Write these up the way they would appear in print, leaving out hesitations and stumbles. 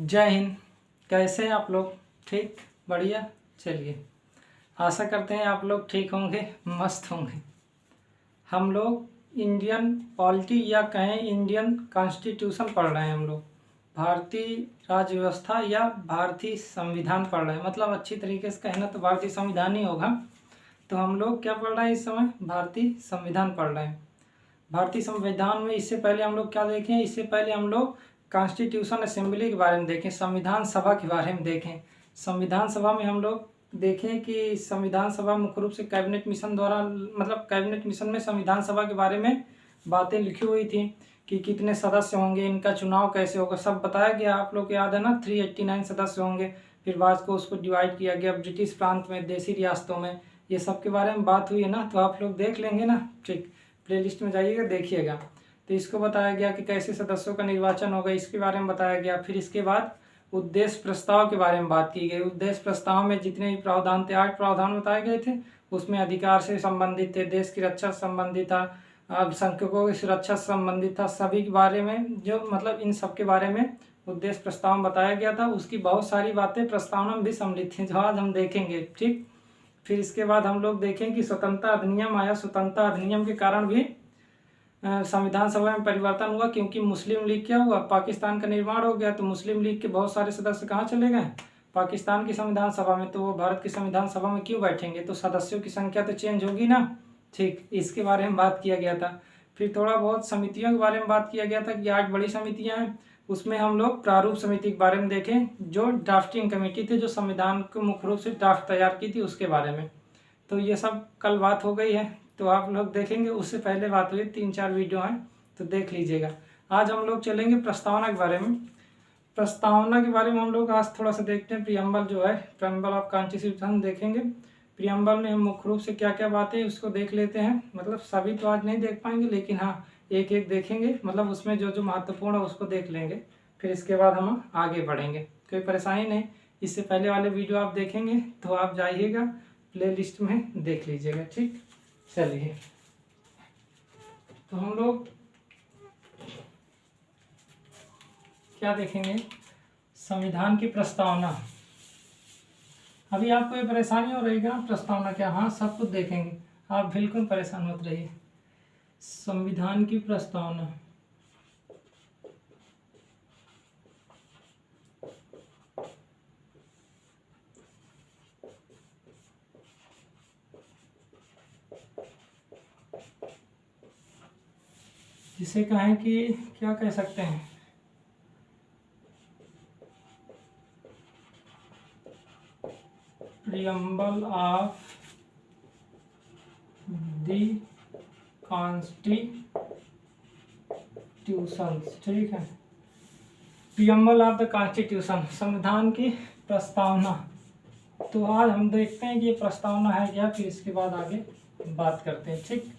जय हिंद। कैसे हैं आप लोग? ठीक, बढ़िया। चलिए, आशा करते हैं आप लोग ठीक होंगे, मस्त होंगे। हम लोग इंडियन पॉलिटी या कहें इंडियन कॉन्स्टिट्यूशन पढ़ रहे हैं। हम लोग भारतीय राज्य व्यवस्था या भारतीय संविधान पढ़ रहे हैं। मतलब अच्छी तरीके से कहना तो भारतीय संविधान ही होगा। तो हम लोग क्या पढ़ रहे हैं इस समय? भारतीय संविधान पढ़ रहे हैं। भारतीय संविधान में इससे पहले हम लोग क्या देखें? इससे पहले हम लोग कॉन्स्टिट्यूशन असेंबली के बारे में देखें, संविधान सभा के बारे में देखें। संविधान सभा में हम लोग देखें कि संविधान सभा मुख्य रूप से कैबिनेट मिशन द्वारा, मतलब कैबिनेट मिशन में संविधान सभा के बारे में बातें लिखी हुई थी कि कितने सदस्य होंगे, इनका चुनाव कैसे होगा, सब बताया गया। आप लोग को याद है ना, 389 सदस्य होंगे। फिर बाद को उसको डिवाइड किया गया ब्रिटिश प्रांत में, देसी रियासतों में। ये सब के बारे में बात हुई है ना, तो आप लोग देख लेंगे ना। ठीक, प्लेलिस्ट में जाइएगा, देखिएगा। तो इसको बताया गया कि कैसे सदस्यों का निर्वाचन होगा, इसके बारे में बताया गया। फिर इसके बाद उद्देश्य प्रस्ताव के बारे में बात की गई। उद्देश्य प्रस्ताव में जितने भी प्रावधान थे, 8 प्रावधान बताए गए थे। उसमें अधिकार से संबंधित थे, देश की रक्षा से संबंधित था, अल्पसंख्यकों की सुरक्षा से संबंधित था, सभी के बारे में जो मतलब इन सब के बारे में उद्देश्य प्रस्ताव में बताया गया था। उसकी बहुत सारी बातें प्रस्तावना में भी सम्मिलित थी, जो आज हम देखेंगे। ठीक, फिर इसके बाद हम लोग देखें कि स्वतंत्रता अधिनियम आया। स्वतंत्रता अधिनियम के कारण भी संविधान सभा में परिवर्तन हुआ, क्योंकि मुस्लिम लीग क्या हुआ, पाकिस्तान का निर्माण हो गया। तो मुस्लिम लीग के बहुत सारे सदस्य कहाँ चले गए? पाकिस्तान की संविधान सभा में। तो वो भारत की संविधान सभा में क्यों बैठेंगे? तो सदस्यों की संख्या तो चेंज होगी ना। ठीक, इसके बारे में बात किया गया था। फिर थोड़ा बहुत समितियों के बारे में बात किया गया था कि 8 बड़ी समितियाँ हैं। उसमें हम लोग प्रारूप समिति के बारे में देखें, जो ड्राफ्टिंग कमेटी थी, जो संविधान को मुख्य रूप से ड्राफ्ट तैयार की थी, उसके बारे में। तो ये सब कल बात हो गई है, तो आप लोग देखेंगे। उससे पहले बात हुई, 3-4 वीडियो हैं, तो देख लीजिएगा। आज हम लोग चलेंगे प्रस्तावना के बारे में। प्रस्तावना के बारे में हम लोग आज थोड़ा सा देखते हैं। प्रियम्बल जो है, प्रियम्बल ऑफ कॉन्स्टिट्यूशन देखेंगे। प्रियम्बल में हम मुख्य रूप से क्या क्या बातें उसको देख लेते हैं। मतलब सभी तो आज नहीं देख पाएंगे, लेकिन हाँ, एक एक देखेंगे। मतलब उसमें जो जो महत्वपूर्ण है उसको देख लेंगे। फिर इसके बाद हम आगे बढ़ेंगे, कोई परेशानी नहीं। इससे पहले वाले वीडियो आप देखेंगे तो आप जाइएगा प्लेलिस्ट में, देख लीजिएगा। ठीक, चलिए, तो हम लोग क्या देखेंगे? संविधान की प्रस्तावना। अभी आपको ये परेशानी हो रही है प्रस्तावना क्या? हाँ, सब कुछ देखेंगे, आप बिल्कुल परेशान मत रहिए। संविधान की प्रस्तावना, जिसे कहें कि क्या कह सकते हैं, प्रियम्बल ऑफ द कॉन्स्टिट्यूशन। ठीक है, प्रियम्बल ऑफ द कॉन्स्टिट्यूशन, संविधान की प्रस्तावना। तो आज हम देखते हैं कि ये प्रस्तावना है क्या, फिर इसके बाद आगे बात करते हैं। ठीक,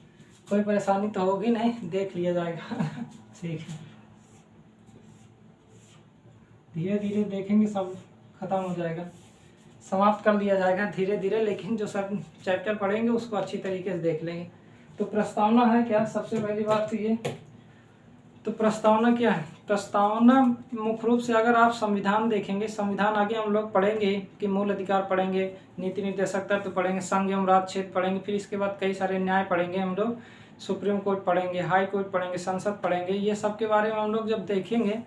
कोई परेशानी तो होगी नहीं, देख लिया जाएगा। ठीक है, धीरे धीरे देखेंगे, सब खत्म हो जाएगा, समाप्त कर लिया जाएगा धीरे धीरे। लेकिन जो सब चैप्टर पढ़ेंगे उसको अच्छी तरीके से देख लेंगे। तो प्रस्तावना है क्या? सबसे पहली बात तो ये, तो प्रस्तावना क्या है? प्रस्तावना मुख्य रूप से अगर आप संविधान देखेंगे, संविधान आगे हम लोग पढ़ेंगे कि मूल अधिकार पढ़ेंगे, नीति निर्देशक तत्व पढ़ेंगे, संघ एवं राज्य क्षेत्र पढ़ेंगे। फिर इसके बाद कई सारे न्याय पढ़ेंगे हम लोग, सुप्रीम कोर्ट पढ़ेंगे, हाई कोर्ट पढ़ेंगे, संसद पढ़ेंगे। ये सब के बारे में हम लोग जब देखेंगे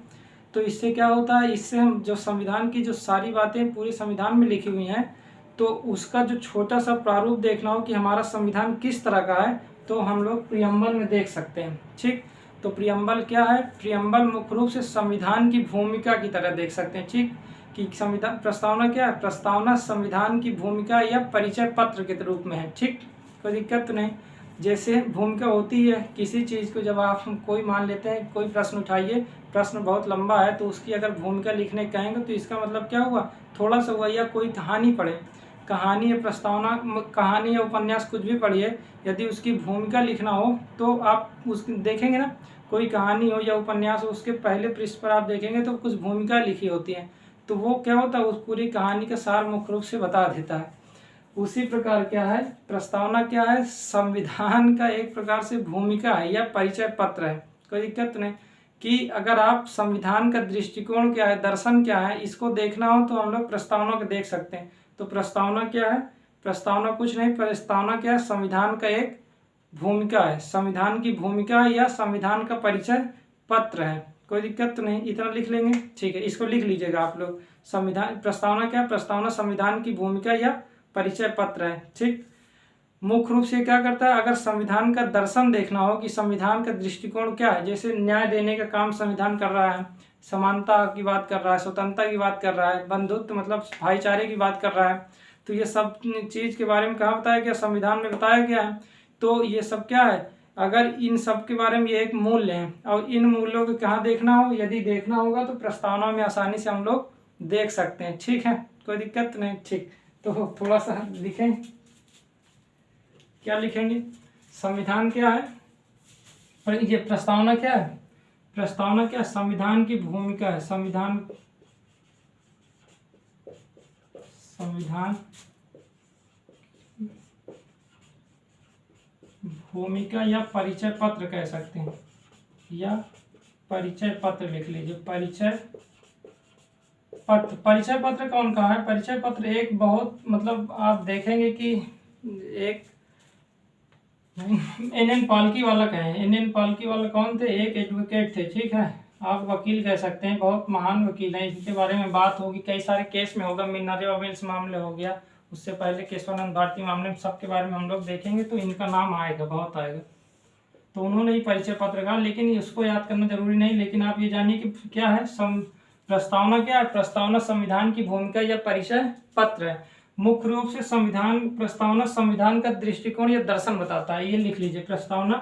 तो इससे क्या होता है, इससे हम जो संविधान की जो सारी बातें पूरे संविधान में लिखी हुई हैं, तो उसका जो छोटा सा प्रारूप देखना हो कि हमारा संविधान किस तरह का है, तो हम लोग प्रियम्बल में देख सकते हैं। ठीक, तो प्रियम्बल क्या है? प्रियम्बल मुख्य रूप से संविधान की भूमिका की तरह देख सकते हैं। ठीक, कि संविधान, प्रस्तावना क्या है? प्रस्तावना संविधान की भूमिका या परिचय पत्र के रूप में है। ठीक, कोई दिक्कत नहीं। जैसे भूमिका होती है किसी चीज़ को, जब आप कोई मान लेते हैं कोई प्रश्न उठाइए, प्रश्न बहुत लंबा है, तो उसकी अगर भूमिका लिखने कहेंगे तो इसका मतलब क्या हुआ, थोड़ा सा हुआ। या कोई कहानी पढ़े, कहानी या प्रस्तावना, कहानी या उपन्यास कुछ भी पढ़िए, यदि उसकी भूमिका लिखना हो तो आप उस देखेंगे ना, कोई कहानी हो या उपन्यास हो, उसके पहले पृष्ठ पर आप देखेंगे तो कुछ भूमिका लिखी होती है। तो वो क्या होता है, उस पूरी कहानी का सार मुख्य रूप से बता देता है। उसी प्रकार क्या है, प्रस्तावना क्या है? संविधान का एक प्रकार से भूमिका है या परिचय पत्र है। कोई दिक्कत नहीं। कि अगर आप संविधान का दृष्टिकोण क्या है, दर्शन क्या है, इसको देखना हो तो हम लोग प्रस्तावना को देख सकते हैं। तो प्रस्तावना क्या है? प्रस्तावना कुछ नहीं, प्रस्तावना क्या है? संविधान का एक भूमिका है, संविधान की भूमिका है या संविधान का परिचय पत्र है। कोई दिक्कत तो नहीं, इतना लिख लेंगे, ठीक है। इसको लिख लीजिएगा आप लोग। संविधान प्रस्तावना क्या? प्रस्तावना संविधान की भूमिका या परिचय पत्र है, ठीक। मुख्य रूप से क्या करता है, अगर संविधान का दर्शन देखना हो कि संविधान का दृष्टिकोण क्या है, जैसे न्याय देने का काम संविधान कर रहा है, समानता की बात कर रहा है, स्वतंत्रता की बात कर रहा है, बंधुत्व मतलब भाईचारे की बात कर रहा है, तो ये सब चीज़ के बारे में कहाँ बताया गया? संविधान में बताया गया है। तो ये सब क्या है, अगर इन सब के बारे में ये एक मूल्य है और इन मूल्यों को कहाँ देखना हो, यदि देखना होगा तो प्रस्तावना में आसानी से हम लोग देख सकते हैं, ठीक है। कोई दिक्कत नहीं, ठीक। तो थोड़ा सा लिखें, क्या लिखेंगे? संविधान क्या है, पर ये प्रस्तावना क्या है? प्रस्तावना क्या? संविधान की भूमिका है, संविधान भूमिका या परिचय पत्र कह सकते हैं, या परिचय पत्र लिख लीजिए। परिचय पत्र, परिचय पत्र कौन कहा है? परिचय पत्र एक बहुत मतलब आप देखेंगे कि एक NN पालकी वाला कहें, NN पालकी वाला कौन थे? एक एडवोकेट थे, ठीक है। आप वकील कह सकते हैं, बहुत महान वकील हैं। इनके बारे में बात होगी, कई सारे केस में होगा, मिनारे वेल्स मामले हो गया, उससे पहले केशवानंद भारती मामले में, सबके बारे में हम लोग देखेंगे तो इनका नाम आएगा, बहुत आएगा। तो उन्होंने ही परिचय पत्र कहा, लेकिन उसको याद करना जरूरी नहीं। लेकिन आप ये जानिए कि क्या है प्रस्तावना क्या है? प्रस्तावना संविधान की भूमिका या परिचय पत्र है। मुख्य रूप से संविधान प्रस्तावना संविधान का दृष्टिकोण या दर्शन बताता है, ये लिख लीजिए। प्रस्तावना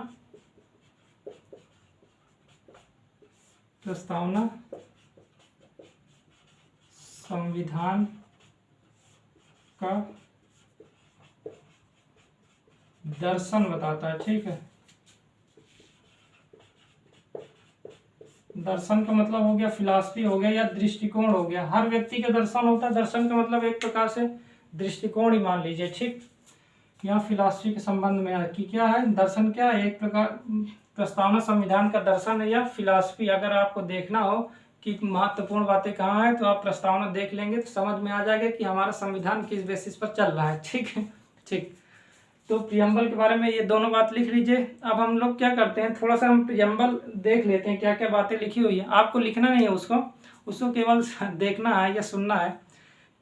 संविधान का दर्शन बताता है, ठीक है। दर्शन का मतलब हो गया फिलॉसफी हो गया या दृष्टिकोण हो गया। हर व्यक्ति का दर्शन होता है, दर्शन का मतलब एक प्रकार से दृष्टिकोण ही मान लीजिए, ठीक। यहाँ फिलॉसफी के संबंध में है कि क्या है, दर्शन क्या है, एक प्रकार प्रस्तावना संविधान का दर्शन है या फिलॉसफी। अगर आपको देखना हो कि महत्वपूर्ण बातें कहाँ हैं तो आप प्रस्तावना देख लेंगे तो समझ में आ जाएगा कि हमारा संविधान किस बेसिस पर चल रहा है, ठीक है, ठीक। तो प्रियम्बल के बारे में ये दोनों बात लिख लीजिए। अब हम लोग क्या करते हैं, थोड़ा सा हम प्रियम्बल देख लेते हैं, क्या क्या बातें लिखी हुई है। आपको लिखना नहीं है उसको केवल देखना है या सुनना है,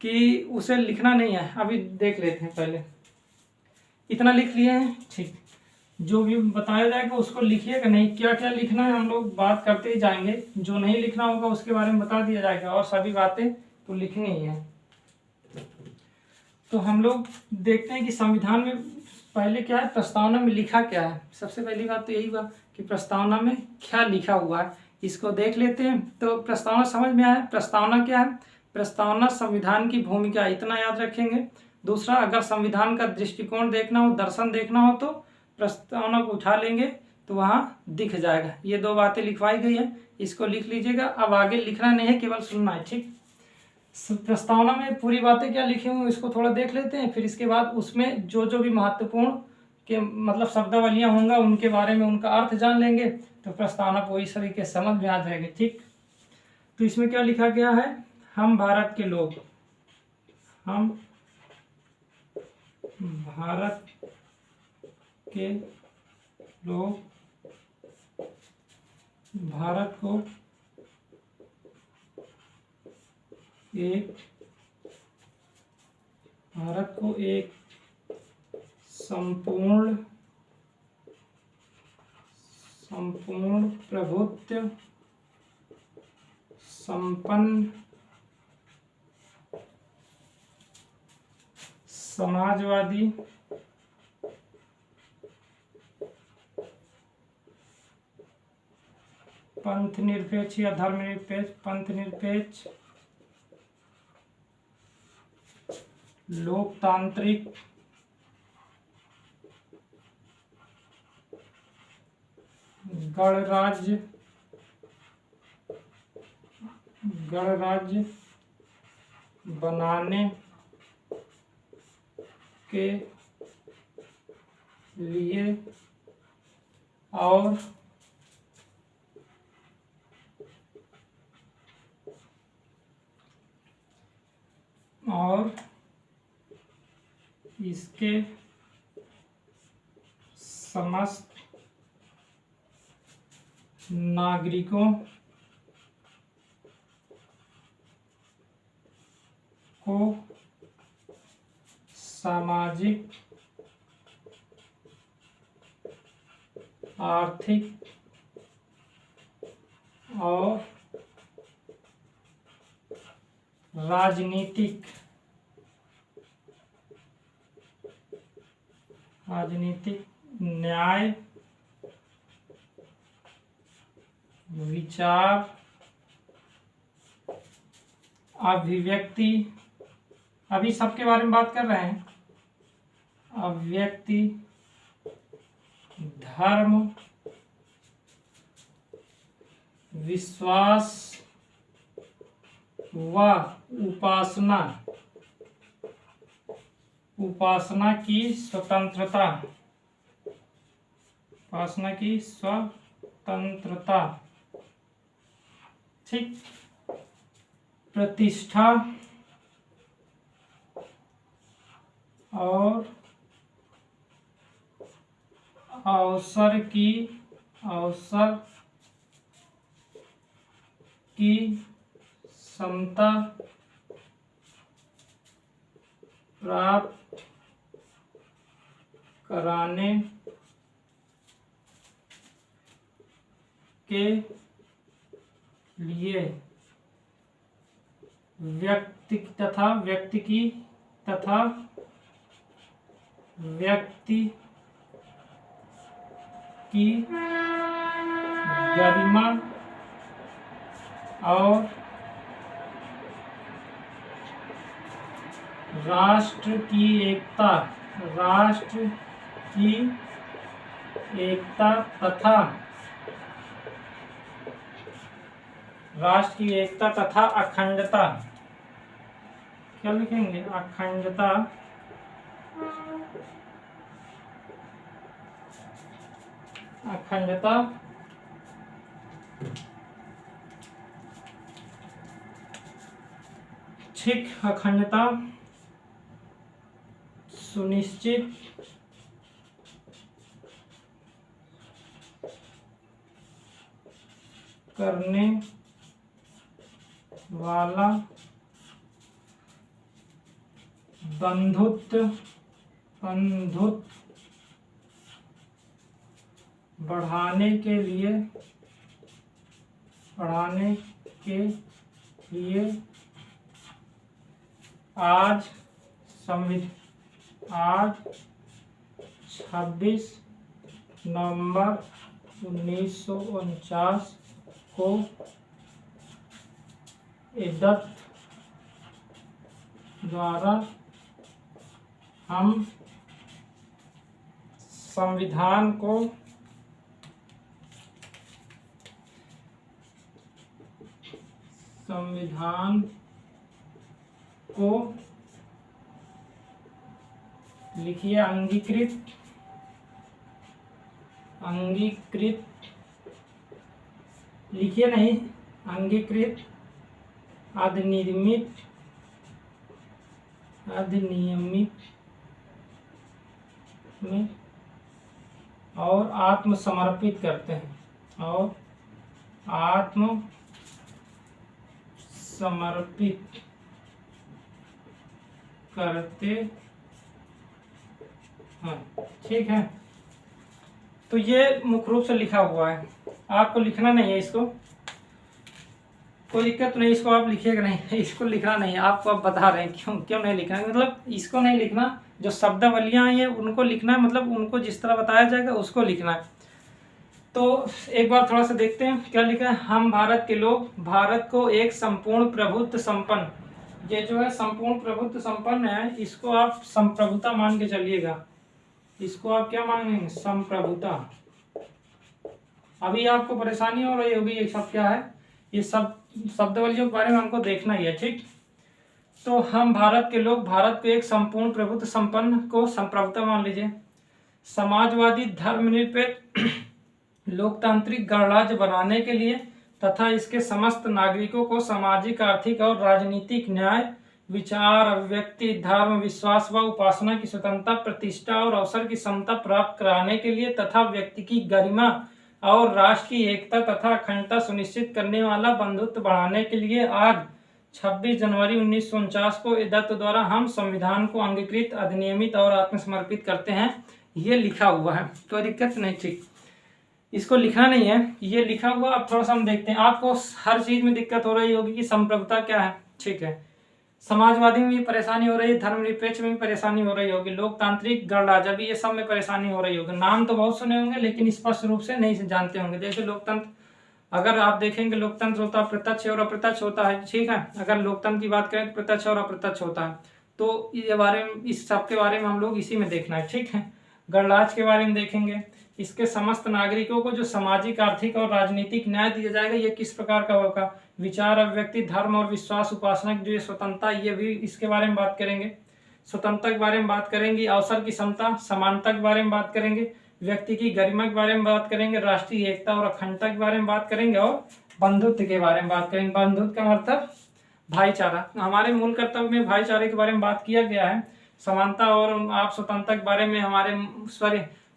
कि उसे लिखना नहीं है। अभी देख लेते हैं, पहले इतना लिख लिए हैं, ठीक। जो भी बताया जाएगा उसको लिखिएगा नहीं, क्या क्या लिखना है हम लोग बात करते ही जाएंगे। जो नहीं लिखना होगा उसके बारे में बता दिया जाएगा, और सभी बातें तो लिखनी ही है। तो हम लोग देखते हैं कि संविधान में पहले क्या है, प्रस्तावना में लिखा क्या है। सबसे पहली बात तो यही हुआ कि प्रस्तावना में क्या लिखा हुआ है, इसको देख लेते हैं। तो प्रस्तावना समझ में आया। प्रस्तावना क्या है? प्रस्तावना संविधान की भूमिका, इतना याद रखेंगे। दूसरा, अगर संविधान का दृष्टिकोण देखना हो, दर्शन देखना हो, तो प्रस्तावना को उठा लेंगे तो वहाँ दिख जाएगा। ये दो बातें लिखवाई गई है, इसको लिख लीजिएगा। अब आगे लिखना नहीं है, केवल सुनना है, ठीक। प्रस्तावना में पूरी बातें क्या लिखी हुई इसको थोड़ा देख लेते हैं, फिर इसके बाद उसमें जो जो भी महत्वपूर्ण के मतलब शब्दावलियां होंगे उनके बारे में उनका अर्थ जान लेंगे तो प्रस्तावना पूरी तरीके से समझ में आ जाएगी, ठीक। तो इसमें क्या लिखा गया है, हम भारत के लोग, हम भारत के लोग भारत को एक संपूर्ण प्रभुत्व संपन्न समाजवादी पंथनिरपेक्ष या धर्मनिरपेक्ष पंथनिरपेक्ष लोकतांत्रिक गणराज्य बनाने के लिए और और इसके समस्त नागरिकों को सामाजिक, आर्थिक और राजनीतिक न्याय, विचार, अभिव्यक्ति, अभी सबके बारे में बात कर रहे हैं, अभिव्यक्ति, धर्म, विश्वास व उपासना की स्वतंत्रता, ठीक, प्रतिष्ठा और अवसर की समता प्राप्त कराने के लिए व्यक्ति की गरिमा और राष्ट्र की एकता तथा अखंडता, क्या लिखेंगे, अखंडता ठीक, अखंडता सुनिश्चित करने वाला बंधुत्व बढ़ाने के लिए आज 26 नवंबर 1949 को इद्दत द्वारा हम संविधान को लिखिए अंगीकृत लिखिए नहीं, अंगीकृत अधिनियमित में और आत्मसमर्पित करते हैं, ठीक है। तो ये मुख्य रूप से लिखा हुआ है, आपको लिखना नहीं है, इसको कोई दिक्कत नहीं, इसको आप लिखिएगा नहीं, इसको लिखना नहीं है, आपको आप बता रहे हैं क्यों नहीं लिखना है, मतलब इसको नहीं लिखना, जो शब्दावलियाँ हैं उनको लिखना है, मतलब उनको जिस तरह बताया जाएगा उसको लिखना है। तो एक बार थोड़ा सा देखते हैं क्या लिखा है। हम भारत के लोग भारत को एक संपूर्ण प्रभुत्व संपन्न, ये जो है संपूर्ण प्रभुत्व संपन्न है, इसको आप संप्रभुता मान के चलिएगा, इसको आप क्या मानेंगे, संप्रभुता। अभी आपको परेशानी हो रही होगी ये सब क्या है, ये सब शब्दावलियों के बारे में हमको देखना ही है, ठीक। तो हम भारत के लोग भारत को एक संपूर्ण प्रभुत्व संपन्न को संप्रभुता मान लीजिए, समाजवादी धर्मनिरपेक्ष लोकतांत्रिक गणराज्य बनाने के लिए तथा इसके समस्त नागरिकों को सामाजिक, आर्थिक और राजनीतिक न्याय, विचार, अभिव्यक्ति, धर्म, विश्वास व उपासना की स्वतंत्रता, प्रतिष्ठा और अवसर की समता प्राप्त कराने के लिए तथा व्यक्ति की गरिमा और राष्ट्र की एकता तथा अखंडता सुनिश्चित करने वाला बंधुत्व बढ़ाने के लिए आज 26 जनवरी 1949 को दत्त द्वारा हम संविधान को अंगीकृत, अधिनियमित और आत्मसमर्पित करते हैं। ये लिखा हुआ है, कोई दिक्कत नहीं। ठीक, इसको लिखा नहीं है, ये लिखा हुआ। अब थोड़ा सा हम देखते हैं। आपको हर चीज में दिक्कत हो रही होगी कि संप्रभुता क्या है। ठीक है, समाजवादी में भी परेशानी हो रही है, धर्मनिरपेक्ष में भी परेशानी हो रही होगी, लोकतांत्रिक, गणराज्य भी, ये सब में परेशानी हो रही होगी। नाम तो बहुत सुने होंगे लेकिन स्पष्ट रूप से नहीं जानते होंगे। जैसे लोकतंत्र, अगर आप देखेंगे लोकतंत्र होता है प्रत्यक्ष और अप्रत्यक्ष होता है। ठीक है, अगर लोकतंत्र की बात करें तो प्रत्यक्ष और अप्रत्यक्ष होता है। तो ये बारे में, इस सब के बारे में हम लोग इसी में देखना है। ठीक है, गणराज्य के बारे में देखेंगे, इसके समस्त नागरिकों को जो सामाजिक, आर्थिक और राजनीतिक न्याय दिया जाएगा ये किस प्रकार का होगा। विचार, अभिव्यक्ति, धर्म और विश्वास, उपासना की जो ये स्वतंत्रता, ये भी इसके बारे में बात करेंगे। स्वतंत्रता के बारे में बात करेंगे, अवसर की समता, समानता के बारे में बात करेंगे, व्यक्ति की गरिमा के बारे में बात करेंगे, राष्ट्रीय एकता और अखंडता के बारे में बात करेंगे और बंधुत्व के बारे में बात करेंगे। बंधुत्व का मतलब भाईचारा। हमारे मूल कर्तव्य में भाईचारे के बारे में बात किया गया है। समानता और आप स्वतंत्रता के बारे में हमारे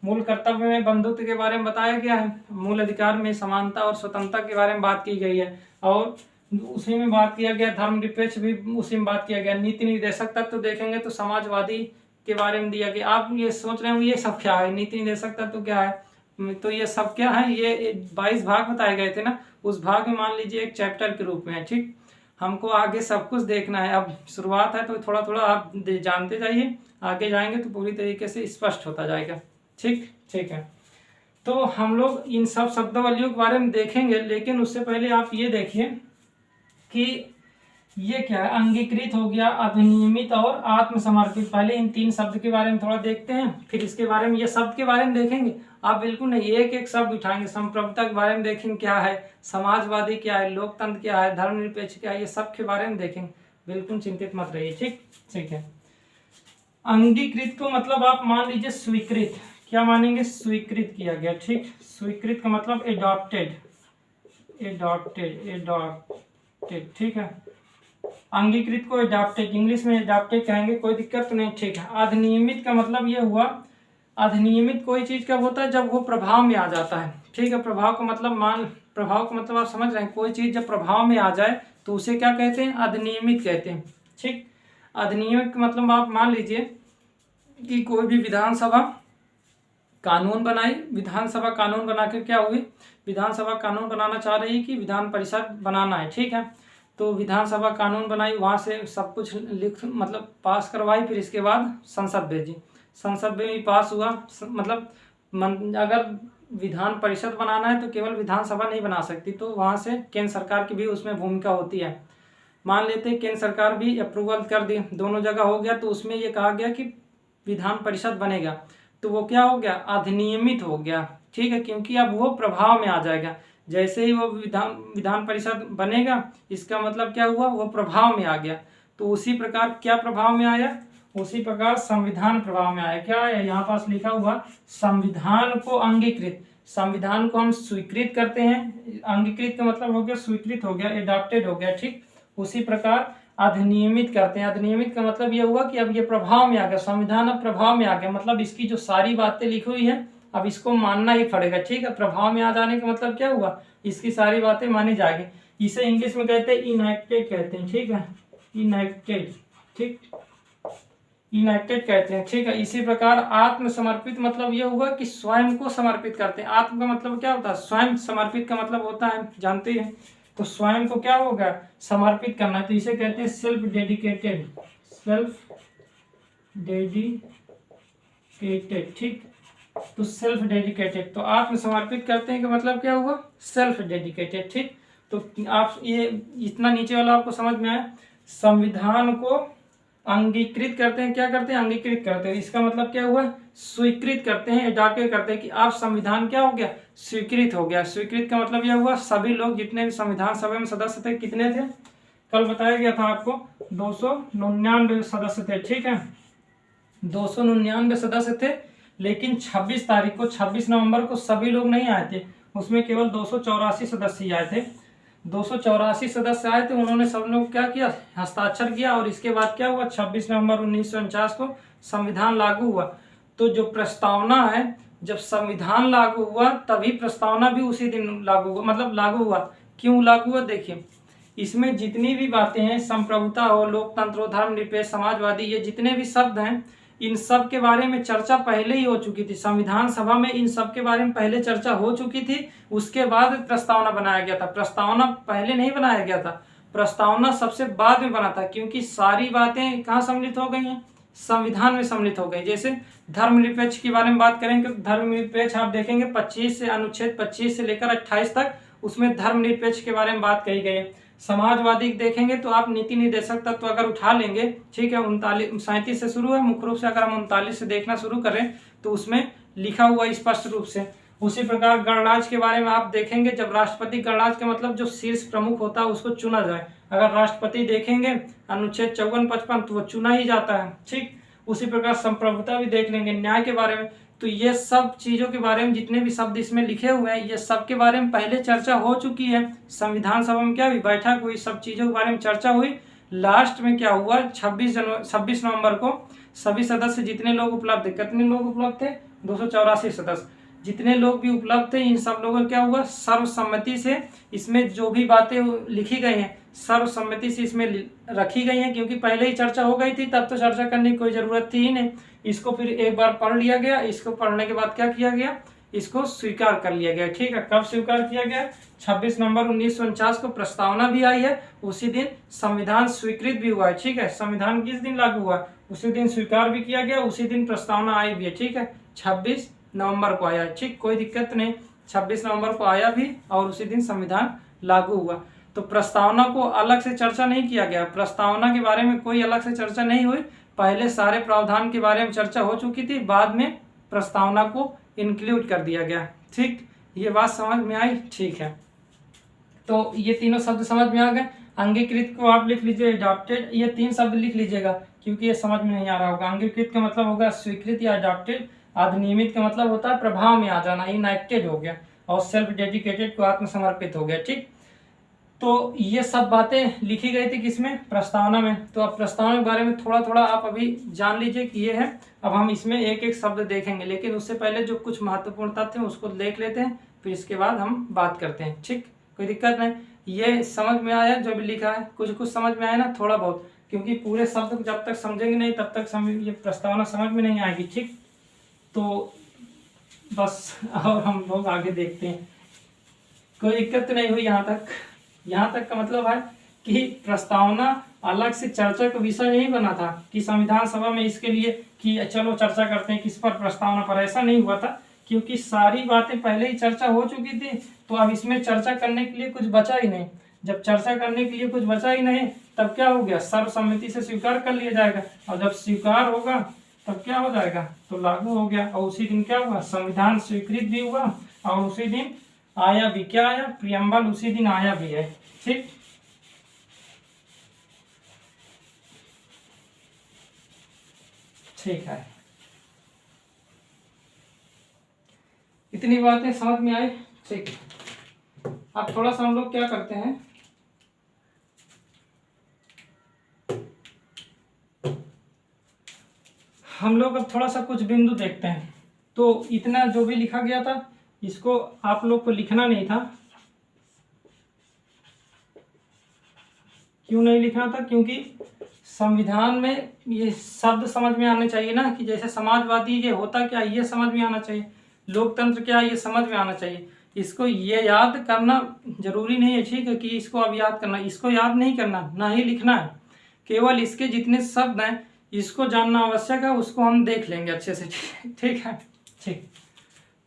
मूल कर्तव्य में बंधुत्व के बारे में बताया गया है। मूल अधिकार में समानता और स्वतंत्रता के बारे में बात की गई है और उसी में बात किया गया। धर्मनिरपेक्ष भी उसी में बात किया गया। नीति निर्देशक तत्व तो देखेंगे तो समाजवादी के बारे में दिया गया। आप ये सोच रहे होंगे ये सब क्या है, नीति निर्देशक तत्व तो क्या है, तो ये सब क्या है, ये 22 भाग बताए गए थे ना, उस भाग में मान लीजिए एक चैप्टर के रूप में है। ठीक, हमको आगे सब कुछ देखना है। अब शुरुआत है तो थोड़ा थोड़ा आप जानते जाइए, आगे जाएंगे तो पूरी तरीके से स्पष्ट होता जाएगा। ठीक है, तो हम लोग इन सब शब्दावलियों के बारे में देखेंगे, लेकिन उससे पहले आप ये देखिए कि ये क्या है। अंगीकृत हो गया, अधिनियमित और आत्मसमर्पित। पहले इन 3 शब्द के बारे में थोड़ा देखते हैं, फिर इसके बारे में, ये शब्द के बारे में देखेंगे। आप बिल्कुल नहीं एक एक शब्द उठाएंगे। संप्रभुता के बारे में देखेंगे क्या है, समाजवादी क्या है, लोकतंत्र क्या है, धर्मनिरपेक्ष क्या है, ये सब के बारे में देखेंगे। बिल्कुल चिंतित मत रहिए। ठीक है। अंगीकृत को मतलब आप मान लीजिए स्वीकृत, क्या मानेंगे, स्वीकृत किया गया। ठीक, स्वीकृत का मतलब एडॉप्टेड। ठीक है, अंगीकृत को एडॉप्टेड, इंग्लिश में एडॉप्टेड कहेंगे, कोई दिक्कत तो नहीं। ठीक है, अधिनियमित का मतलब ये हुआ, अधिनियमित कोई चीज कब होता है, जब वो प्रभाव में आ जाता है। ठीक है, प्रभाव का मतलब आप समझ रहे हैं, कोई चीज जब प्रभाव में आ जाए तो उसे क्या कहते हैं, अधिनियमित कहते हैं। ठीक, अधिनियमित का मतलब आप मान लीजिए कि कोई भी विधानसभा कानून बनाई, विधानसभा कानून बना के क्या हुई, विधानसभा कानून बनाना चाह रही है कि विधान परिषद बनाना है। ठीक है, तो विधानसभा कानून बनाई, वहाँ से सब कुछ मतलब पास करवाई, फिर इसके बाद संसद भेजी, संसद में भी पास हुआ। मतलब अगर विधान परिषद बनाना है तो केवल विधानसभा नहीं बना सकती, तो वहाँ से केंद्र सरकार की भी उसमें भूमिका होती है। मान लेते हैं केंद्र सरकार भी अप्रूवल कर दी, दोनों जगह हो गया, तो उसमें ये कहा गया कि विधान परिषद बनेगा, तो वो क्या हो गया, अधिनियमित हो गया। ठीक है, क्योंकि अब वो प्रभाव में आ जाएगा। जैसे ही वो विधान परिषद बनेगा, इसका मतलब क्या हुआ, वो प्रभाव में आ गया। तो उसी प्रकार क्या प्रभाव में आया, उसी प्रकार संविधान प्रभाव में आया। क्या आया, यहाँ पास लिखा हुआ, संविधान को अंगीकृत, संविधान को हम स्वीकृत करते हैं। अंगीकृत का मतलब हो गया स्वीकृत हो गया, एडॉप्टेड हो गया। ठीक, उसी प्रकार अधिनियमित करते हैं। अधिनियमित का मतलब यह हुआ कि अब ये प्रभाव में आ गया, संविधान अब प्रभाव में आ गया, मतलब इसकी जो सारी बातें लिखी हुई हैं अब इसको मानना ही पड़ेगा। ठीक है, प्रभाव में आ जाने का मतलब क्या हुआ, इसकी सारी बातें मानी जाएगी। इसे इंग्लिश में कहते हैं इनएक्टेड कहते हैं। ठीक है, इनएक्टेड। ठीक, इनएक्टेड कहते हैं। ठीक है, इसी प्रकार आत्मसमर्पित मतलब यह हुआ कि स्वयं को समर्पित करते हैं। आत्म का मतलब क्या होता है, स्वयं। समर्पित का मतलब होता है, जानते हैं, तो स्वयं को क्या होगा, समर्पित करना, तो इसे कहते हैं सेल्फ डेडिकेटेड। Self dedicated. ठीक, तो सेल्फ डेडिकेटेड, तो आत्मसमर्पित करते हैं कि मतलब क्या हुआ, सेल्फ डेडिकेटेड। ठीक, तो आप ये इतना नीचे वाला आपको समझ में आया। संविधान को अंगीकृत करते हैं, क्या करते हैं, अंगीकृत करते हैं, इसका मतलब क्या हुआ, स्वीकृत करते हैं, एडॉप्टेड करते हैं कि आप संविधान क्या हो गया, स्वीकृत हो गया। स्वीकृत का मतलब यह हुआ सभी लोग, जितने भी संविधान सभा में सदस्य थे, कितने थे, कल बताया गया था आपको, 299 सदस्य थे। ठीक है, 299 सदस्य थे, लेकिन 26 तारीख को, 26 नवंबर को सभी लोग नहीं आए थे, उसमें केवल 284 सदस्य आए थे। 284 सदस्य आए थे, उन्होंने सब लोग क्या किया, हस्ताक्षर किया। और इसके बाद क्या हुआ, 26 नवंबर 1949 को संविधान लागू हुआ। तो जो प्रस्तावना है, जब संविधान लागू हुआ तभी प्रस्तावना भी उसी दिन लागू हुआ, मतलब लागू हुआ। क्यों लागू हुआ, देखिए इसमें जितनी भी बातें हैं, संप्रभुता हो, लोकतंत्र हो, धर्मनिरपेक्ष, समाजवादी, ये जितने भी शब्द हैं, इन सब के बारे में चर्चा पहले ही हो चुकी थी। संविधान सभा में इन सब के बारे में पहले चर्चा हो चुकी थी, उसके बाद प्रस्तावना बनाया गया था। प्रस्तावना पहले नहीं बनाया गया था, प्रस्तावना सबसे बाद में बना था, क्योंकि सारी बातें कहाँ सम्मिलित हो गई हैं, संविधान में सम्मिलित हो गई। जैसे धर्मनिरपेक्ष के बारे में बात करेंगे, धर्मनिरपेक्ष आप देखेंगे 25 से अनुच्छेद 25 से लेकर 28 तक उसमें धर्मनिरपेक्ष के बारे में बात कही गई है। समाजवादी देखेंगे तो आप नीति निर्देशक तत्व अगर उठा लेंगे, ठीक है, 37 से शुरू है मुख्य रूप से, अगर हम 39 से देखना शुरू करें तो उसमें लिखा हुआ स्पष्ट रूप से। उसी प्रकार गणराज्य के बारे में आप देखेंगे, जब राष्ट्रपति, गणराज्य का मतलब जो शीर्ष प्रमुख होता है उसको चुना जाए। अगर राष्ट्रपति देखेंगे अनुच्छेद 54-55 तो वो चुना ही जाता है, ठीक। उसी प्रकार संप्रभुता भी देख लेंगे, न्याय के बारे में। तो ये सब चीजों के बारे में जितने भी शब्द इसमें लिखे हुए हैं, ये सब के बारे में पहले चर्चा हो चुकी है। संविधान सभा में क्या हुई, बैठक हुई, सब चीजों के बारे में चर्चा हुई। लास्ट में क्या हुआ, 26 नवंबर को सभी सदस्य जितने लोग उपलब्ध थे, कितने लोग उपलब्ध थे, 284 सदस्य, जितने लोग भी उपलब्ध थे, इन सब लोगों का क्या हुआ, सर्वसम्मति से इसमें जो भी बातें लिखी गई हैं सर्वसम्मति से इसमें रखी गई हैं। क्योंकि पहले ही चर्चा हो गई थी, तब तो चर्चा करने की कोई जरूरत थी ही नहीं। इसको फिर एक बार पढ़ लिया गया, इसको पढ़ने के बाद क्या किया गया, इसको स्वीकार कर लिया गया, ठीक है। कब स्वीकार किया गया, 26 नवंबर 1949 को प्रस्तावना भी आई है, उसी दिन संविधान स्वीकृत भी हुआ है, ठीक है। संविधान किस दिन लागू हुआ, उसी दिन स्वीकार भी किया गया, उसी दिन प्रस्तावना आई भी है, ठीक है। 26 नवंबर को आया, ठीक, कोई दिक्कत नहीं, 26 नवंबर को आया भी और उसी दिन संविधान लागू हुआ। तो प्रस्तावना को अलग से चर्चा नहीं किया गया, प्रस्तावना के बारे में कोई अलग से चर्चा नहीं हुई। पहले सारे प्रावधान के बारे में चर्चा हो चुकी थी, बाद में प्रस्तावना को इंक्लूड कर दिया गया, ठीक। ये बात समझ में आई, ठीक है। तो ये तीनों शब्द समझ में आ गए। अंगीकृत को आप लिख लीजिए, अडॉप्टेड, ये 3 शब्द लिख लीजिएगा क्योंकि ये समझ में नहीं आ रहा होगा। अंगीकृत का मतलब होगा स्वीकृत या अडॉप्टेड, अधिनियमित का मतलब होता है प्रभाव में आ जाना, इनएक्टेड हो गया, और सेल्फ डेडिकेटेड को आत्मसमर्पित हो गया, ठीक। तो ये सब बातें लिखी गई थी किसमें, प्रस्तावना में। तो अब प्रस्तावना के बारे में थोड़ा थोड़ा आप अभी जान लीजिए कि ये है। अब हम इसमें एक एक शब्द देखेंगे, लेकिन उससे पहले जो कुछ महत्वपूर्ण तथ्य हैं उसको देख लेते हैं, फिर इसके बाद हम बात करते हैं, ठीक। कोई दिक्कत नहीं, ये समझ में आया जो भी लिखा है, कुछ कुछ समझ में आया ना, थोड़ा बहुत, क्योंकि पूरे शब्द को जब तक समझेंगे नहीं तब तक ये प्रस्तावना समझ में नहीं आएगी, ठीक। तो बस और हम लोग आगे देखते हैं। कोई दिक्कत नहीं हुई यहाँ तक का मतलब है कि प्रस्तावना अलग से चर्चा का विषय नहीं बना था कि संविधान सभा में इसके लिए कि चलो चर्चा करते हैं किस पर, प्रस्तावना पर, ऐसा नहीं हुआ था, क्योंकि सारी बातें पहले ही चर्चा हो चुकी थी। तो अब इसमें चर्चा करने के लिए कुछ बचा ही नहीं। जब चर्चा करने के लिए कुछ बचा ही नहीं, तब क्या हो गया, सर्वसम्मति से स्वीकार कर लिया जाएगा, और जब स्वीकार होगा तब क्या हो जाएगा, तो लागू हो गया। और उसी दिन क्या हुआ, संविधान स्वीकृत भी हुआ, और उसी दिन आया भी, क्या आया, प्रियम्बल उसी दिन आया भी है, ठीक। ठीक है, इतनी बातें समझ में आई, ठीक। अब थोड़ा सा हम लोग क्या करते हैं, हम लोग अब थोड़ा सा कुछ बिंदु देखते हैं। तो इतना जो भी लिखा गया था इसको आप लोग को लिखना नहीं था। क्यों नहीं लिखना था, क्योंकि संविधान में ये शब्द समझ में आने चाहिए ना, कि जैसे समाजवादी ये होता क्या, ये समझ में आना चाहिए, लोकतंत्र क्या, ये समझ में आना चाहिए। इसको ये याद करना जरूरी नहीं है, ठीक है, कि इसको अब याद करना, इसको याद नहीं करना, ना ही लिखना है, केवल इसके जितने शब्द हैं इसको जानना आवश्यक है, उसको हम देख लेंगे अच्छे से, ठीक है, ठीक।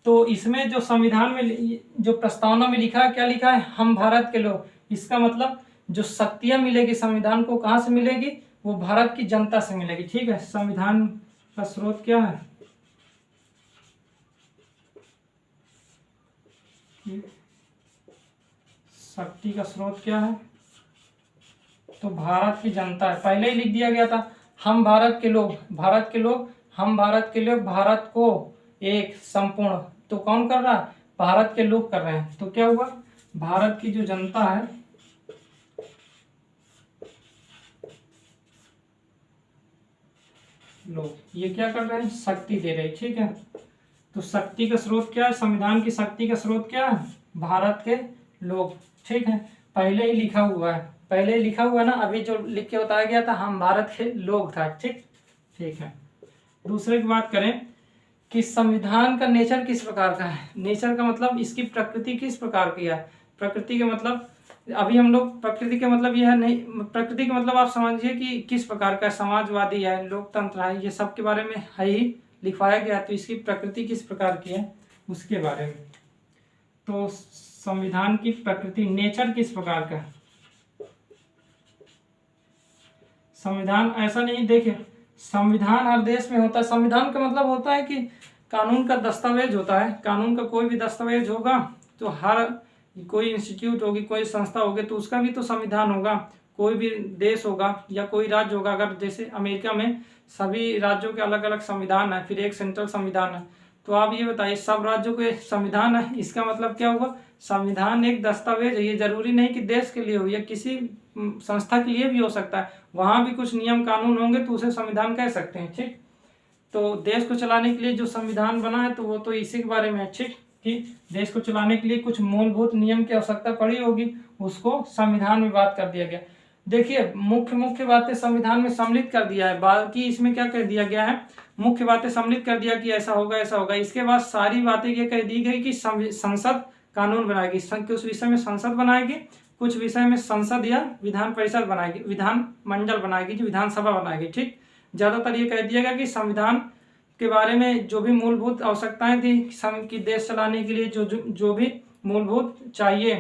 तो इसमें जो संविधान में जो प्रस्तावना में लिखा है, क्या लिखा है, हम भारत के लोग। इसका मतलब जो शक्तियां मिलेगी संविधान को कहाँ से मिलेगी, वो भारत की जनता से मिलेगी, ठीक है। संविधान का स्रोत क्या है, शक्ति का स्रोत क्या है, तो भारत की जनता है। पहले ही लिख दिया गया था, हम भारत के लोग, भारत के लोग, हम भारत के लोग, भारत को एक संपूर्ण, तो कौन कर रहा है, भारत के लोग कर रहे हैं। तो क्या हुआ, भारत की जो जनता है लोग। ये क्या कर रहे हैं, शक्ति दे रहे हैं, ठीक है। तो शक्ति का स्रोत क्या है, संविधान की शक्ति का स्रोत क्या है, भारत के लोग, ठीक है। पहले ही लिखा हुआ है, पहले ही लिखा हुआ है ना, अभी जो लिख के बताया गया था हम भारत के लोग था, ठीक ठीक है। दूसरे की बात करें कि संविधान का नेचर किस प्रकार का है। नेचर का मतलब इसकी प्रकृति किस प्रकार की है। प्रकृति का मतलब अभी हम लोग प्रकृति का मतलब यह नहीं, प्रकृति का मतलब आप समझिए कि किस प्रकार का, समाजवादी है, लोकतंत्र है, ये सब के बारे में है ही लिखवाया गया। तो इसकी प्रकृति किस प्रकार की है उसके बारे में। तो संविधान की प्रकृति, नेचर किस प्रकार का है। संविधान ऐसा नहीं, देखे संविधान हर देश में होता है। संविधान का मतलब होता है कि कानून का दस्तावेज होता है। कानून का कोई भी दस्तावेज होगा तो हर कोई इंस्टीट्यूट होगी, कोई संस्था होगी, तो उसका भी तो संविधान होगा। कोई भी देश होगा या कोई राज्य होगा, अगर जैसे अमेरिका में सभी राज्यों के अलग अलग संविधान है, फिर एक सेंट्रल संविधान है। तो आप ये बताइए, सब राज्यों के संविधान है, इसका मतलब क्या हुआ, संविधान एक दस्तावेज है। ये जरूरी नहीं कि देश के लिए हो या किसी संस्था के लिए भी हो सकता है, वहां भी कुछ नियम कानून होंगे तो उसे संविधान कह सकते हैं, ठीक। तो देश को चलाने के लिए जो संविधान बना है तो वो तो इसी के बारे में है, ठीक, कि देश को चलाने के लिए कुछ मूलभूत नियम की आवश्यकता पड़ी होगी, उसको संविधान में बात कर दिया गया। देखिए मुख्य मुख्य बातें संविधान में सम्मिलित कर दिया है, बाकी इसमें क्या कर दिया गया है, मुख्य बातें सम्मिलित कर दिया कि ऐसा होगा ऐसा होगा। इसके बाद सारी बातें ये कह दी गई कि संसद कानून बनाएगी, कुछ विषय में संसद बनाएगी, कुछ विषय में संसद या विधान परिषद बनाएगी, विधान मंडल बनाएगी, जो विधानसभा बनाएगी, ठीक। ज्यादातर ये कह दिया गया कि संविधान के बारे में जो भी मूलभूत आवश्यकताएं थी कि देश चलाने के लिए जो भी मूलभूत चाहिए,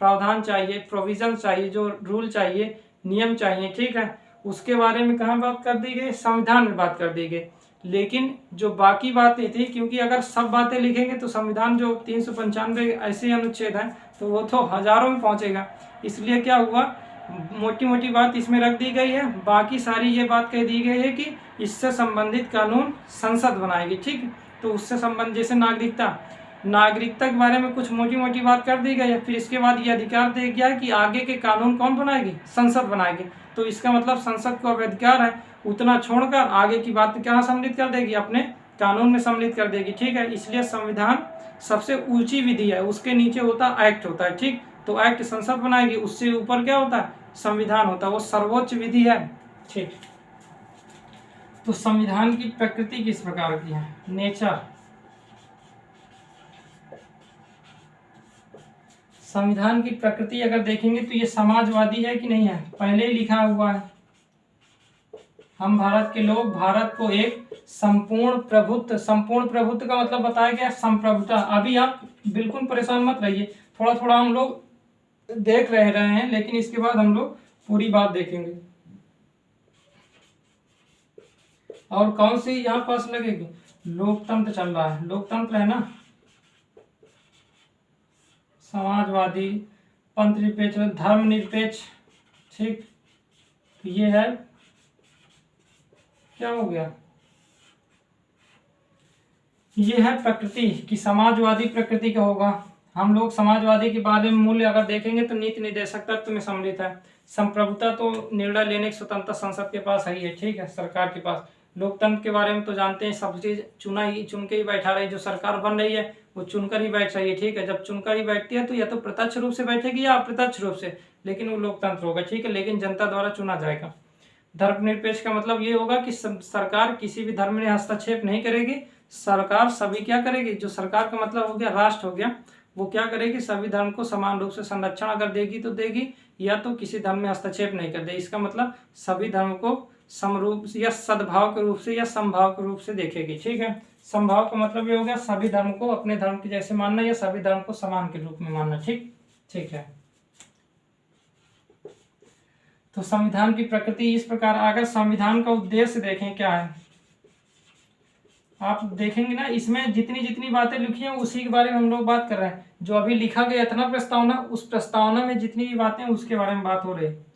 प्रावधान चाहिए, प्रोविजन चाहिए, जो रूल चाहिए, नियम चाहिए, ठीक है, उसके बारे में कहाँ बात कर दी गई, संविधान में बात कर दी गई। लेकिन जो बाकी बातें थी, क्योंकि अगर सब बातें लिखेंगे तो संविधान जो 395 ऐसे अनुच्छेद हैं तो वो तो हजारों में पहुंचेगा। इसलिए क्या हुआ, मोटी मोटी बात इसमें रख दी गई है, बाकी सारी ये बात कह दी गई है कि इससे संबंधित कानून संसद बनाएगी, ठीक। तो उससे संबंध, जैसे नागरिकता के बारे में कुछ मोटी मोटी बात कर दी गई है, फिर इसके बाद ये अधिकार दे गया कि आगे के कानून कौन बनाएगी, संसद बनाएगी। तो इसका मतलब संसद को अब अधिकार है उतना छोड़कर आगे की बात क्या सम्मिलित कर देगी, अपने कानून में सम्मिलित कर देगी, ठीक है। इसलिए संविधान सबसे ऊंची विधि है, उसके नीचे होता एक्ट होता है, ठीक। तो एक्ट संसद बनाएगी, उससे ऊपर क्या होता है, संविधान होता है, वो सर्वोच्च विधि है, ठीक। तो संविधान की प्रकृति किस प्रकार की है, नेचर। संविधान की प्रकृति अगर देखेंगे तो ये समाजवादी है कि नहीं है, पहले ही लिखा हुआ है, हम भारत के लोग भारत को एक संपूर्ण प्रभुत्व का मतलब बताया गया संप्रभुता। अभी आप बिल्कुल परेशान मत रहिए, थोड़ा थोड़ा हम लोग देख रहे हैं, लेकिन इसके बाद हम लोग पूरी बात देखेंगे। और कौन सी यहाँ पास लगेगी, लोकतंत्र चल रहा है, लोकतंत्र है ना, समाजवादी, पंथनिरपेक्ष, धर्मनिरपेक्ष, ठीक। ये है, क्या हो गया, ये है प्रकृति की, समाजवादी प्रकृति का होगा। हम लोग समाजवादी के बारे में मूल्य अगर देखेंगे तो नीति निर्देशकत्व में सम्मिलित है। संप्रभुता तो निर्णय लेने की स्वतंत्रता संसद के पास है, ठीक है, सरकार के पास। लोकतंत्र के बारे में तो जानते हैं, सब चीज चुन के ही बैठा रही, जो सरकार बन रही है वो चुनकर ही बैठ रही है, ठीक है। जब चुनकर ही बैठती है तो या तो प्रत्यक्ष रूप से बैठेगी या अप्रत्यक्ष रूप से, लेकिन वो लोकतंत्र होगा, ठीक है, लेकिन जनता द्वारा चुना जाएगा। धर्मनिरपेक्ष का मतलब ये होगा कि सरकार किसी भी धर्म में हस्तक्षेप नहीं करेगी, सरकार सभी क्या करेगी, जो सरकार का मतलब हो गया राष्ट्र हो गया, वो क्या करेगी, सभी धर्म को समान रूप से संरक्षण अगर देगी तो देगी, या तो किसी धर्म में हस्तक्षेप नहीं कर दे। इसका मतलब सभी धर्म को समरूप या सद्भाव के रूप से या समभाव के रूप से देखेगी, ठीक है। समभाव का मतलब ये हो गया सभी धर्म को अपने धर्म के जैसे मानना या सभी धर्म को समान के रूप में मानना, ठीक ठीक है। तो संविधान की प्रकृति इस प्रकार। अगर संविधान का उद्देश्य देखें क्या है, आप देखेंगे ना, इसमें जितनी बातें लिखी हैं उसी के बारे में हम लोग बात कर रहे हैं। जो अभी लिखा गया था ना प्रस्तावना, उस प्रस्तावना में जितनी भी बातें उसके बारे में बात हो रही है।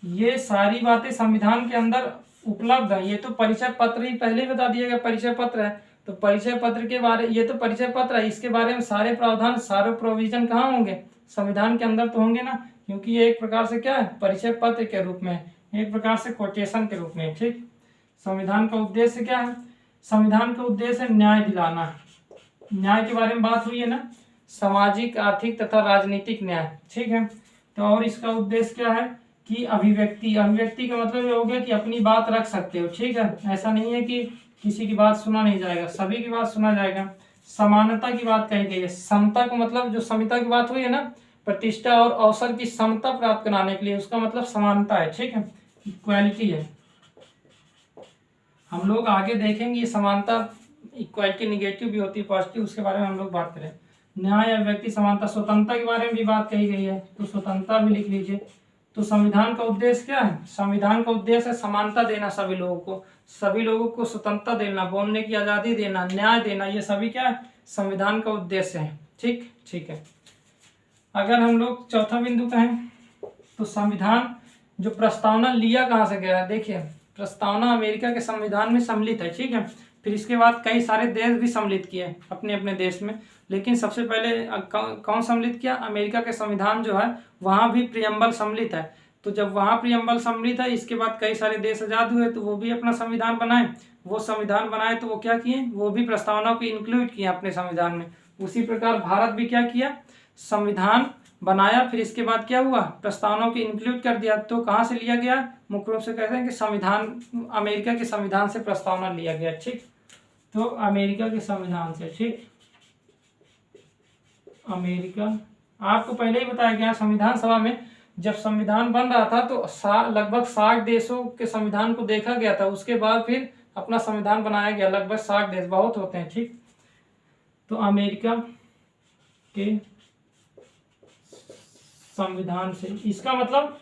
ये सारी बातें संविधान के अंदर उपलब्ध है। ये तो परिचय पत्र ही पहले ही बता दिया गया, परिचय पत्र है। तो परिचय पत्र के बारे, ये तो परिचय पत्र है, इसके बारे में सारे प्रावधान, सारे प्रोविजन कहाँ होंगे, संविधान के अंदर तो होंगे ना, क्योंकि ये एक प्रकार से क्या है, परिचय पत्र के रूप में। एक प्रकार से कोटेशन के रूप में, ठीक। संविधान का उद्देश्य क्या है? संविधान का उद्देश्य है न्याय दिलाना। न्याय के बारे में बात हुई है ना, सामाजिक, आर्थिक तथा राजनीतिक न्याय, ठीक है। तो और इसका उद्देश्य क्या है कि अभिव्यक्ति, अभिव्यक्ति का मतलब ये हो गया कि अपनी बात रख सकते हो, ठीक है। ऐसा नहीं है कि किसी की बात सुना नहीं जाएगा, सभी की बात सुना जाएगा। समानता की बात कही गई है। समता का मतलब जो समता की बात हुई है ना, प्रतिष्ठा और अवसर की समता प्राप्त कराने के लिए, उसका मतलब समानता है, ठीक है, इक्वालिटी है। हम लोग आगे देखेंगे ये समानता, इक्वालिटी निगेटिव भी होती है, पॉजिटिव, उसके बारे में हम लोग बात करें। न्याय, अभिव्यक्ति, समानता, स्वतंत्रता के बारे में भी बात कही गई है, तो स्वतंत्रता भी लिख लीजिए। तो संविधान का उद्देश्य क्या है? संविधान का उद्देश्य है समानता देना सभी लोगों को, सभी लोगों को स्वतंत्रता देना, बोलने की आज़ादी देना, न्याय देना, ये सभी क्या है? संविधान का उद्देश्य है, ठीक, ठीक है। अगर हम लोग चौथा बिंदु कहें तो संविधान जो प्रस्तावना लिया कहाँ से गया है? देखिए, प्रस्तावना अमेरिका के संविधान में सम्मिलित है, ठीक है। फिर इसके बाद कई सारे देश भी सम्मिलित किए अपने अपने देश में, लेकिन सबसे पहले कौन सम्मिलित किया? अमेरिका के संविधान जो है वहाँ भी प्रियम्बल सम्मिलित है। तो जब वहाँ प्रियम्बल सम्मिलित है, इसके बाद कई सारे देश आज़ाद हुए तो वो भी अपना संविधान बनाए। वो संविधान बनाए तो वो क्या किए? वो भी प्रस्तावना को इंक्लूड किए अपने संविधान में। उसी प्रकार भारत भी क्या किया? संविधान बनाया, फिर इसके बाद क्या हुआ? प्रस्तावनाओं को इंक्लूड कर दिया। तो कहाँ से लिया गया? मुख्य रूप से कहते हैं कि संविधान, अमेरिका के संविधान से प्रस्तावना लिया गया, ठीक। तो अमेरिका के संविधान से, ठीक, अमेरिका। आपको पहले ही बताया गया संविधान सभा में जब संविधान बन रहा था तो लगभग 60 देशों के संविधान को देखा गया था, उसके बाद फिर अपना संविधान बनाया गया। लगभग 60 देश, बहुत होते हैं, ठीक। तो अमेरिका के संविधान से, इसका मतलब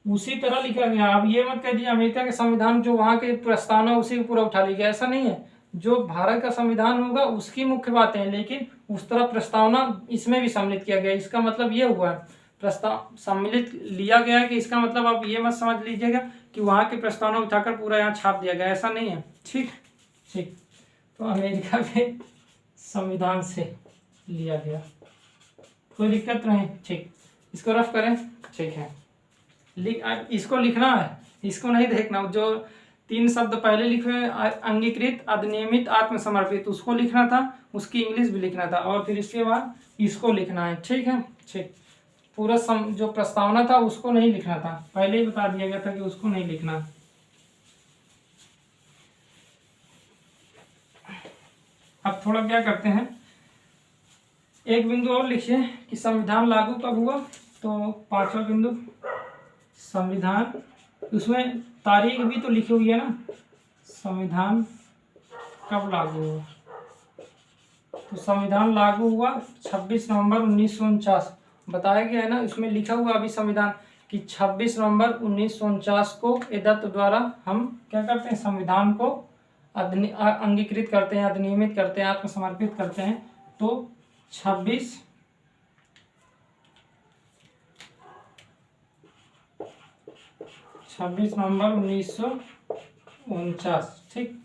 उसी तरह लिखा गया। अब ये मत कह दिए अमेरिका के संविधान जो वहाँ के प्रस्तावना उसी को पूरा उठा ली गया, ऐसा नहीं है। जो भारत का संविधान होगा उसकी मुख्य बातें हैं, लेकिन उस तरह प्रस्तावना इसमें भी सम्मिलित किया गया। इसका मतलब ये हुआ प्रस्ताव सम्मिलित लिया गया है कि इसका मतलब आप ये मत समझ लीजिएगा कि वहाँ की प्रस्तावना उठाकर पूरा यहाँ छाप दिया गया, ऐसा नहीं है, ठीक, ठीक। तो अमेरिका के संविधान से लिया गया, कोई दिक्कत नहीं, ठीक। इसको रफ करें, ठीक है। इसको लिखना है, इसको नहीं देखना। जो 3 शब्द पहले लिखे हुए, अंगीकृत, अधिनियमित, आत्मसमर्पित, उसको लिखना था, उसकी इंग्लिश भी लिखना था, और फिर इसके बाद इसको लिखना है, ठीक है, ठीक। पूरा जो प्रस्तावना था उसको नहीं लिखना था, पहले ही बता दिया गया था कि उसको नहीं लिखना। अब थोड़ा क्या करते हैं, एक बिंदु और लिखिए कि संविधान लागू कब हुआ। तो 5वां बिंदु, संविधान, उसमें तारीख भी तो लिखी हुई है ना, संविधान कब लागू हुआ। तो संविधान लागू हुआ 26 नवंबर 1949, बताया गया है ना, इसमें लिखा हुआ अभी संविधान कि 26 नवंबर 1949 को एदत्त द्वारा हम क्या करते हैं? संविधान को अंगीकृत करते हैं, अधिनियमित करते हैं, आत्मसमर्पित करते हैं। तो 26 नवंबर 1949, ठीक।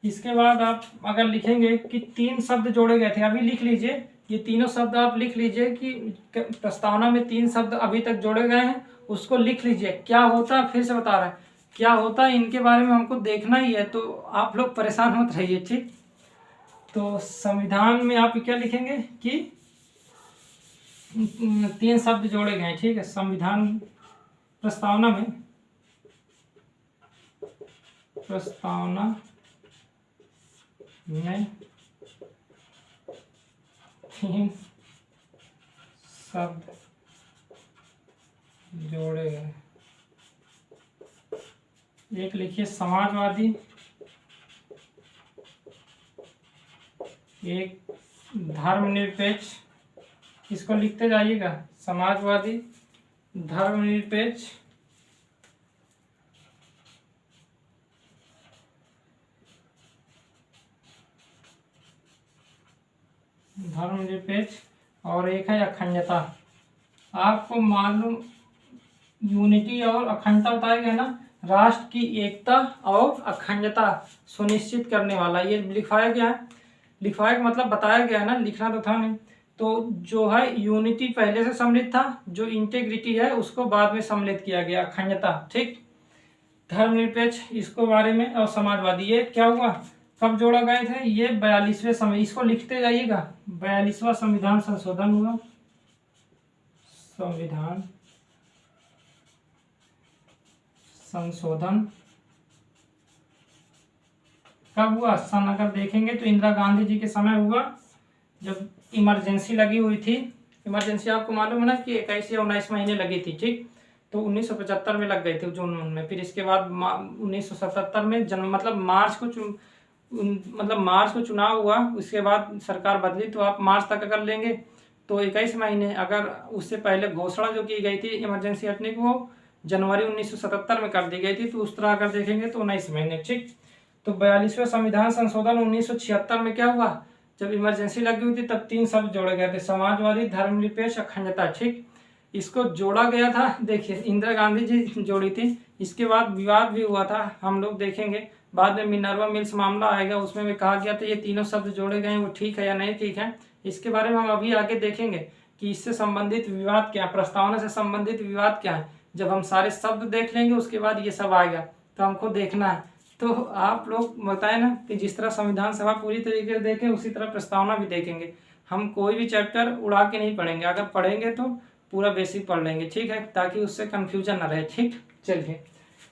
इसके बाद आप अगर लिखेंगे कि 3 शब्द जोड़े गए थे, अभी लिख लीजिए, ये तीनों शब्द आप लिख लीजिए कि प्रस्तावना में 3 शब्द अभी तक जोड़े गए हैं, उसको लिख लीजिए। क्या होता है, फिर से बता रहे हैं क्या होता है, इनके बारे में हमको देखना ही है, तो आप लोग परेशान मत रहिए, ठीक। तो संविधान में आप क्या लिखेंगे कि 3 शब्द जोड़े गए, ठीक है। संविधान प्रस्तावना में 3 शब्द जोड़े गए। एक लिखिए समाजवादी, एक धर्मनिरपेक्ष, इसको लिखते जाइएगा, समाजवादी, धर्मनिरपेक्ष, और एक है अखंडता। आपको मालूम, यूनिटी और अखंडता बताया गया ना, राष्ट्र की एकता और अखंडता सुनिश्चित करने वाला, ये लिखवाया गया है। लिखवाया का मतलब बताया गया है ना, लिखना तो था नहीं। तो जो है यूनिटी पहले से सम्मिलित था, जो इंटेग्रिटी है उसको बाद में सम्मिलित किया गया, अखंडता, ठीक। धर्मनिरपेक्ष, इसको बारे में, और समाजवादी। ये क्या हुआ, कब जोड़ा गए थे, ये 42वें समय, इसको लिखते जाइएगा, 42वां संविधान संशोधन हुआ। संविधान संशोधन कब हुआ, सन अगर देखेंगे तो इंदिरा गांधी जी के समय हुआ, जब इमरजेंसी लगी हुई थी। इमरजेंसी आपको मालूम है ना कि 21 या 19 महीने लगी थी, ठीक। तो 1975 में लग गए थे जून में। फिर इसके बाद 1977 में मतलब मार्च को चुनाव हुआ। उसके बाद सरकार बदली, तो आप मार्च तक अगर लेंगे तो 21 महीने। अगर उससे पहले घोषणा जो की गई थी इमरजेंसी हटने की, वो जनवरी 1977 में कर दी गई थी। तो उस तरह अगर देखेंगे तो 19 महीने, ठीक। तो 42वें संविधान संशोधन 1976 में क्या हुआ, जब इमरजेंसी लगी हुई थी तब 3 शब्द जोड़े गए थे, समाजवादी, धर्मनिरपेक्ष, अखंडता, ठीक। इसको जोड़ा गया था, देखिए इंदिरा गांधी जी जोड़ी थी। इसके बाद विवाद भी हुआ था, हम लोग देखेंगे बाद में मिनर्वा मिल्स मामला आएगा, उसमें भी कहा गया था ये तीनों शब्द जोड़े गए हैं, वो ठीक है या नहीं ठीक है। इसके बारे में हम अभी आगे देखेंगे कि इससे संबंधित विवाद क्या है, प्रस्तावना से संबंधित विवाद क्या है। जब हम सारे शब्द देख लेंगे उसके बाद ये सब आएगा, तो हमको देखना है। तो आप लोग बताएं ना कि जिस तरह संविधान सभा पूरी तरीके से देखें, उसी तरह प्रस्तावना भी देखेंगे। हम कोई भी चैप्टर उड़ा के नहीं पढ़ेंगे, अगर पढ़ेंगे तो पूरा बेसिक पढ़ लेंगे, ठीक है, ताकि उससे कन्फ्यूजन ना रहे, ठीक। चलिए,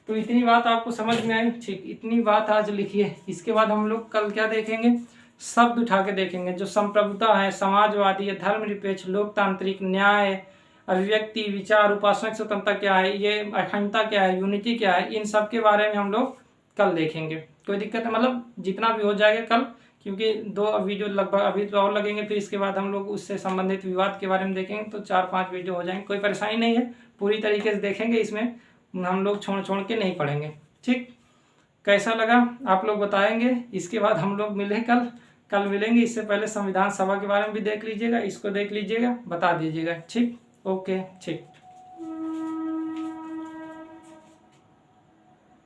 तो इतनी बात आपको समझ में आई, ठीक। इतनी बात आज लिखिए। इसके बाद हम लोग कल क्या देखेंगे, शब्द उठा के देखेंगे, जो संप्रभुता है, समाजवादी, धर्मनिरपेक्ष, लोकतांत्रिक, न्याय, अभिव्यक्ति, विचार, उपासना स्वतंत्रता क्या है, ये अखंडता क्या है, यूनिटी क्या है, इन सब के बारे में हम लोग कल देखेंगे। कोई दिक्कत है, मतलब जितना भी हो जाएगा कल, क्योंकि 2 वीडियो लगभग अभी तो और लगेंगे। फिर इसके बाद हम लोग उससे संबंधित विवाद के बारे में देखेंगे, तो 4-5 वीडियो हो जाएंगे। कोई परेशानी नहीं है, पूरी तरीके से देखेंगे, इसमें हम लोग छोड़ के नहीं पढ़ेंगे, ठीक। कैसा लगा आप लोग बताएंगे। इसके बाद हम लोग मिले कल मिलेंगे। इससे पहले संविधान सभा के बारे में भी देख लीजिएगा, इसको देख लीजिएगा, बता दीजिएगा, ठीक। ओके, ठीक।